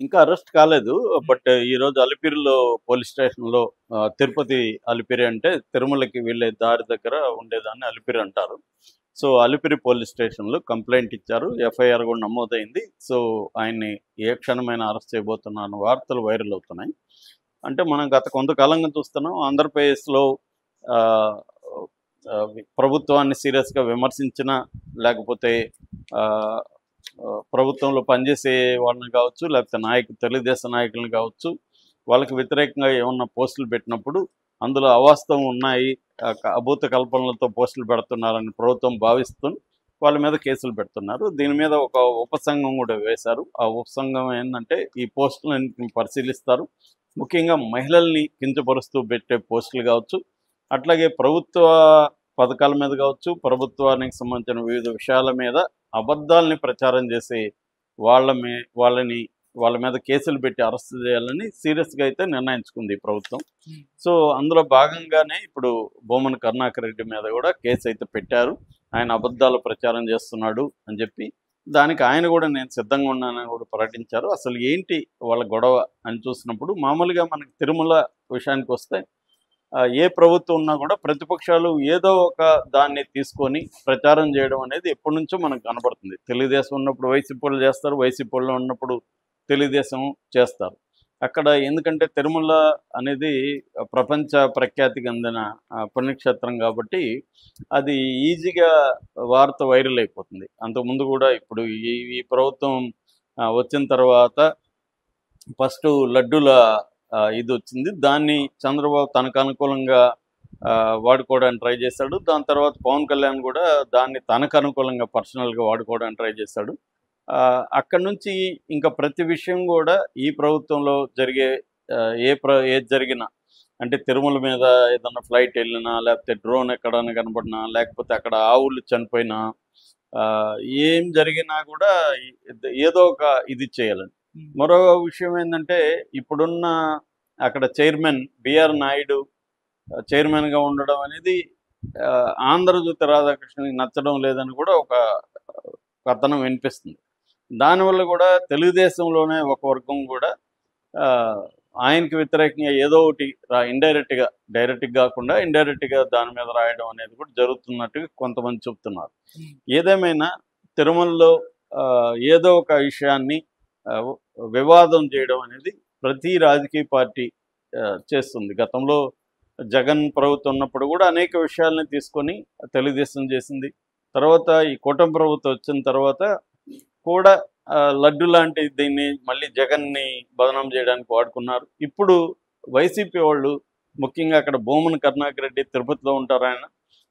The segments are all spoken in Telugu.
ఇంకా అరెస్ట్ కాలేదు. బట్ ఈరోజు అలిపిరిలో పోలీస్ స్టేషన్‌లో తిరుపతి అలిపిరి అంటే తిరుమలకి వెళ్ళే దారి దగ్గర ఉండేదాన్ని అలిపిరి అంటారు. సో, అలిపిరి పోలీస్ స్టేషన్‌లో కంప్లెయింట్ ఇచ్చారు. ఎఫ్ఐఆర్ కూడా నమోదైంది. సో, ఆయన్ని ఏ క్షణమైనా అరెస్ట్ చేయబోతున్నారు వార్తలు వైరల్ అవుతున్నాయి. అంటే మనం గత కొంతకాలంగా చూస్తున్నాం ఆంధ్రప్రదేశ్‌లో ఆహ్, ప్రభుత్వాన్ని సీరియస్‌గా విమర్శించిన లేకపోతే ఆహ్, ప్రభుత్వంలో పనిచేసే వాళ్ళని కావచ్చు, లేకపోతే తెలుగుదేశం నాయకులను కావచ్చు, వాళ్ళకి వ్యతిరేకంగా ఏమన్నా పోస్టులు పెట్టినప్పుడు అందులో అవాస్తవం ఉన్నాయి, అభూత కల్పనలతో పోస్టులు పెడుతున్నారని ప్రభుత్వం భావిస్తూ వాళ్ళ మీద కేసులు పెడుతున్నారు. దీని మీద ఒక ఉపసంఘం కూడా వేశారు. ఆ ఉపసంఘం ఏంటంటే ఈ పోస్టులన్నింటిని పరిశీలిస్తారు. ముఖ్యంగా మహిళల్ని కించపరుస్తూ పెట్టే పోస్టులు కావచ్చు, అట్లాగే ప్రభుత్వ పథకాల మీద కావచ్చు, ప్రభుత్వానికి సంబంధించిన వివిధ విషయాల మీద అబద్ధాలని ప్రచారం చేసే వాళ్ళని వాళ్ళ మీద కేసులు పెట్టి అరెస్ట్ చేయాలని సీరియస్‌గా అయితే నిర్ణయించుకుంది ఈ ప్రభుత్వం. సో, అందులో భాగంగానే ఇప్పుడు భూమన కరుణాకర్ రెడ్డి మీద కూడా కేసు అయితే పెట్టారు. ఆయన అబద్ధాలు ప్రచారం చేస్తున్నాడు అని చెప్పి. దానికి ఆయన కూడా నేను సిద్ధంగా ఉన్నానని కూడా ప్రకటించారు. అసలు ఏంటి వాళ్ళ గొడవ అని చూసినప్పుడు మామూలుగా మనకి తిరుమల విషయానికొస్తే ఏ ప్రభుత్వం ఉన్నా కూడా ప్రతిపక్షాలు ఏదో ఒక దాన్ని తీసుకొని ప్రచారం చేయడం అనేది ఎప్పటినుంచో మనకు కనబడుతుంది. తెలుగుదేశం ఉన్నప్పుడు వైసీపీ వాళ్ళు చేస్తారు. వైసీపీ వాళ్ళు ఉన్నప్పుడు తెలుగుదేశం చేస్తారు. అక్కడ ఎందుకంటే తిరుమల అనేది ప్రపంచ ప్రఖ్యాతికి అందిన పుణ్యక్షేత్రం కాబట్టి అది ఈజీగా వార్త వైరల్ అయిపోతుంది. అంతకుముందు కూడా ఇప్పుడు ఈ ప్రభుత్వం వచ్చిన తర్వాత ఫస్ట్ లడ్డూల ఇది వచ్చింది. దాన్ని చంద్రబాబు తనకు అనుకూలంగా వాడుకోవడానికి ట్రై చేశాడు. దాని తర్వాత పవన్ కళ్యాణ్ కూడా దాన్ని తనకు అనుకూలంగా పర్సనల్‌గా వాడుకోవడానికి ట్రై చేశాడు. అక్కడి నుంచి ఇంకా ప్రతి విషయం కూడా ఈ ప్రభుత్వంలో జరిగే ఏది జరిగినా అంటే తిరుమల మీద ఏదన్నా ఫ్లైట్ వెళ్ళినా, లేకపోతే డ్రోన్ ఎక్కడన్నా కనపడినా, లేకపోతే అక్కడ ఆవులు చనిపోయినా, ఏం జరిగినా కూడా ఏదో ఒక ఇది చేయాలని. మరో విషయం ఏంటంటే ఇప్పుడున్న అక్కడ చైర్మన్ బిఆర్ నాయుడు చైర్మన్‌గా ఉండడం అనేది ఆంధ్రజ్యోతి రాధాకృష్ణన్‌కి నచ్చడం లేదని కూడా ఒక కథనం వినిపిస్తుంది. దానివల్ల కూడా తెలుగుదేశంలోనే ఒక వర్గం కూడా ఆయనకి వ్యతిరేకంగా ఏదో ఒకటి డైరెక్ట్‌గా కాకుండా ఇండైరెక్ట్‌గా దాని మీద రాయడం అనేది కూడా జరుగుతున్నట్టుగా కొంతమంది చెప్తున్నారు. ఏదేమైనా తిరుమలలో ఏదో ఒక విషయాన్ని వివాదం చేయడం అనేది ప్రతి రాజకీయ పార్టీ చేస్తుంది. గతంలో జగన్ ప్రభుత్వం ఉన్నప్పుడు కూడా అనేక విషయాలని తీసుకొని తెలుగుదేశం చేసింది. తర్వాత ఈ కూటమి ప్రభుత్వం వచ్చిన తర్వాత కూడా లడ్డు లాంటి దీన్ని మళ్ళీ జగన్ని బదనాం చేయడానికి వాడుకున్నారు. ఇప్పుడు వైసీపీ వాళ్ళు ముఖ్యంగా అక్కడ భూమన కరుణాకర్ రెడ్డి తిరుపతిలో ఉంటారు.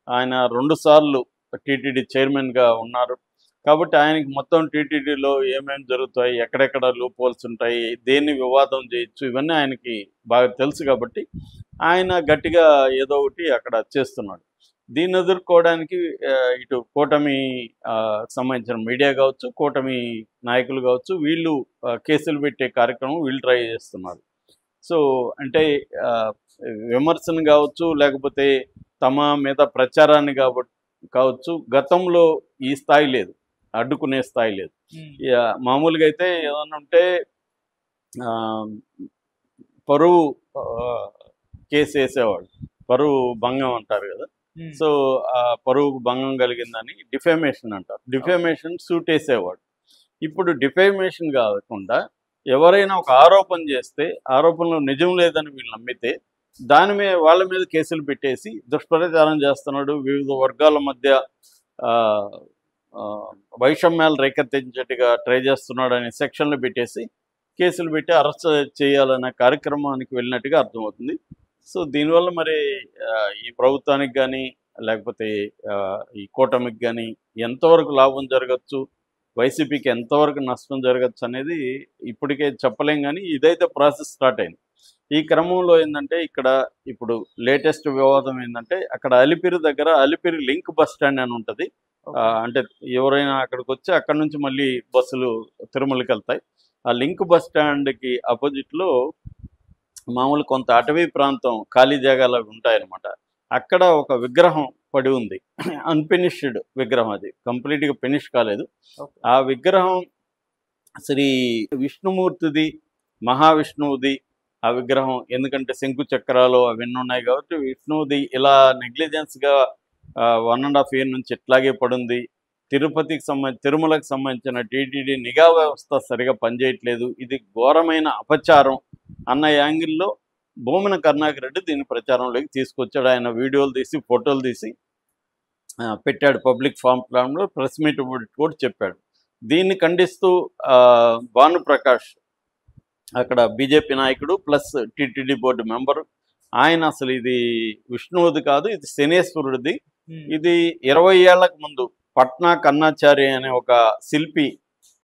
ఆయన 2 సార్లు టీటీడీ చైర్మన్‌గా ఉన్నారు. కాబట్టి ఆయనకి మొత్తం టీటీడీలో ఏమేమి జరుగుతాయి, ఎక్కడెక్కడ లూప్ హోల్స్ ఉంటాయి, దేన్ని వివాదం చేయొచ్చు, ఇవన్నీ ఆయనకి బాగా తెలుసు కాబట్టి ఆయన గట్టిగా ఏదో ఒకటి అక్కడ చేస్తున్నాడు. దీన్ని ఎదుర్కోవడానికి ఇటు కూటమి సంబంధించిన మీడియా కావచ్చు, కూటమి నాయకులు కావచ్చు, వీళ్ళు కేసులు పెట్టే కార్యక్రమం వీళ్ళు ట్రై చేస్తున్నారు. సో, అంటే విమర్శను కావచ్చు, లేకపోతే తమ మీద ప్రచారాన్ని కావచ్చు, గతంలో ఈ స్థాయి లేదు, అడ్డుకునే స్థాయి లేదు. మామూలుగా అయితే ఏదన్నా ఉంటే పరువు కేసు వేసేవాళ్ళు, పరువు భంగం అంటారు కదా. సో ఆ పరువు భంగం కలిగిందని డిఫేమేషన్ అంటారు. డిఫేమేషన్ సూట్ వేసేవాడు. ఇప్పుడు డిఫేమేషన్ కాకుండా ఎవరైనా ఒక ఆరోపణ చేస్తే ఆరోపణలో నిజం లేదని వీళ్ళు నమ్మితే దాని మీద వాళ్ళ మీద కేసులు పెట్టేసి దుష్ప్రచారం చేస్తున్నాడు, వివిధ వర్గాల మధ్య వైషమ్యాలు రేకెత్తించేట్టుగా ట్రై చేస్తున్నాడు అనే సెక్షన్లు పెట్టేసి కేసులు పెట్టి అరెస్ట్ చేయాలనే కార్యక్రమానికి వెళ్ళినట్టుగా అర్థమవుతుంది. సో దీనివల్ల మరి ఈ ప్రభుత్వానికి కానీ లేకపోతే ఈ కూటమికి కానీ ఎంతవరకు లాభం జరగచ్చు, వైసీపీకి ఎంతవరకు నష్టం జరగచ్చు అనేది ఇప్పటికే చెప్పలేం. కానీ ఇదైతే ప్రాసెస్ స్టార్ట్ అయింది. ఈ క్రమంలో ఏంటంటే ఇక్కడ ఇప్పుడు లేటెస్ట్ వివాదం ఏంటంటే అక్కడ అలిపిరి దగ్గర అలిపిరి లింక్ బస్ స్టాండ్ అని ఉంటుంది. అంటే ఎవరైనా అక్కడికి వచ్చి అక్కడ నుంచి మళ్ళీ బస్సులు తిరుమలకి వెళ్తాయి. ఆ లింక్ బస్ స్టాండ్కి ఆపోజిట్లో మామూలు కొంత అటవీ ప్రాంతం ఖాళీ జాగాలు ఉంటాయన్నమాట. అక్కడ ఒక విగ్రహం పడి ఉంది, అన్ఫినిష్డ్ విగ్రహం, అది కంప్లీట్గా ఫినిష్ కాలేదు. ఆ విగ్రహం శ్రీ విష్ణుమూర్తిది, మహావిష్ణువుది ఆ విగ్రహం, ఎందుకంటే శంకు చక్రాలు అవన్నీ ఉన్నాయి కాబట్టి విష్ణువుది ఇలా నెగ్లిజెన్స్గా 1.5 ఇయర్ నుంచి ఇట్లాగే పడుంది. తిరుమలకు సంబంధించిన టీటీడీ నిఘా వ్యవస్థ సరిగా పనిచేయట్లేదు, ఇది ఘోరమైన అపచారం అన్న యాంగిల్లో భూమన కరుణాకర్ రెడ్డి దీన్ని ప్రచారంలోకి తీసుకొచ్చాడు. ఆయన వీడియోలు తీసి ఫోటోలు తీసి పెట్టాడు పబ్లిక్ ఫామ్లో, ప్రెస్ మీట్ కూడా చెప్పాడు. దీన్ని ఖండిస్తూ భానుప్రకాష్ అక్కడ బీజేపీ నాయకుడు ప్లస్ టీటీడీ బోర్డు మెంబరు, ఆయన అసలు ఇది విష్ణువుది కాదు, ఇది శనేశ్వరుడిది, ఇది 20 ఏళ్లకు ముందు పట్నా కన్నాచారి అనే ఒక శిల్పి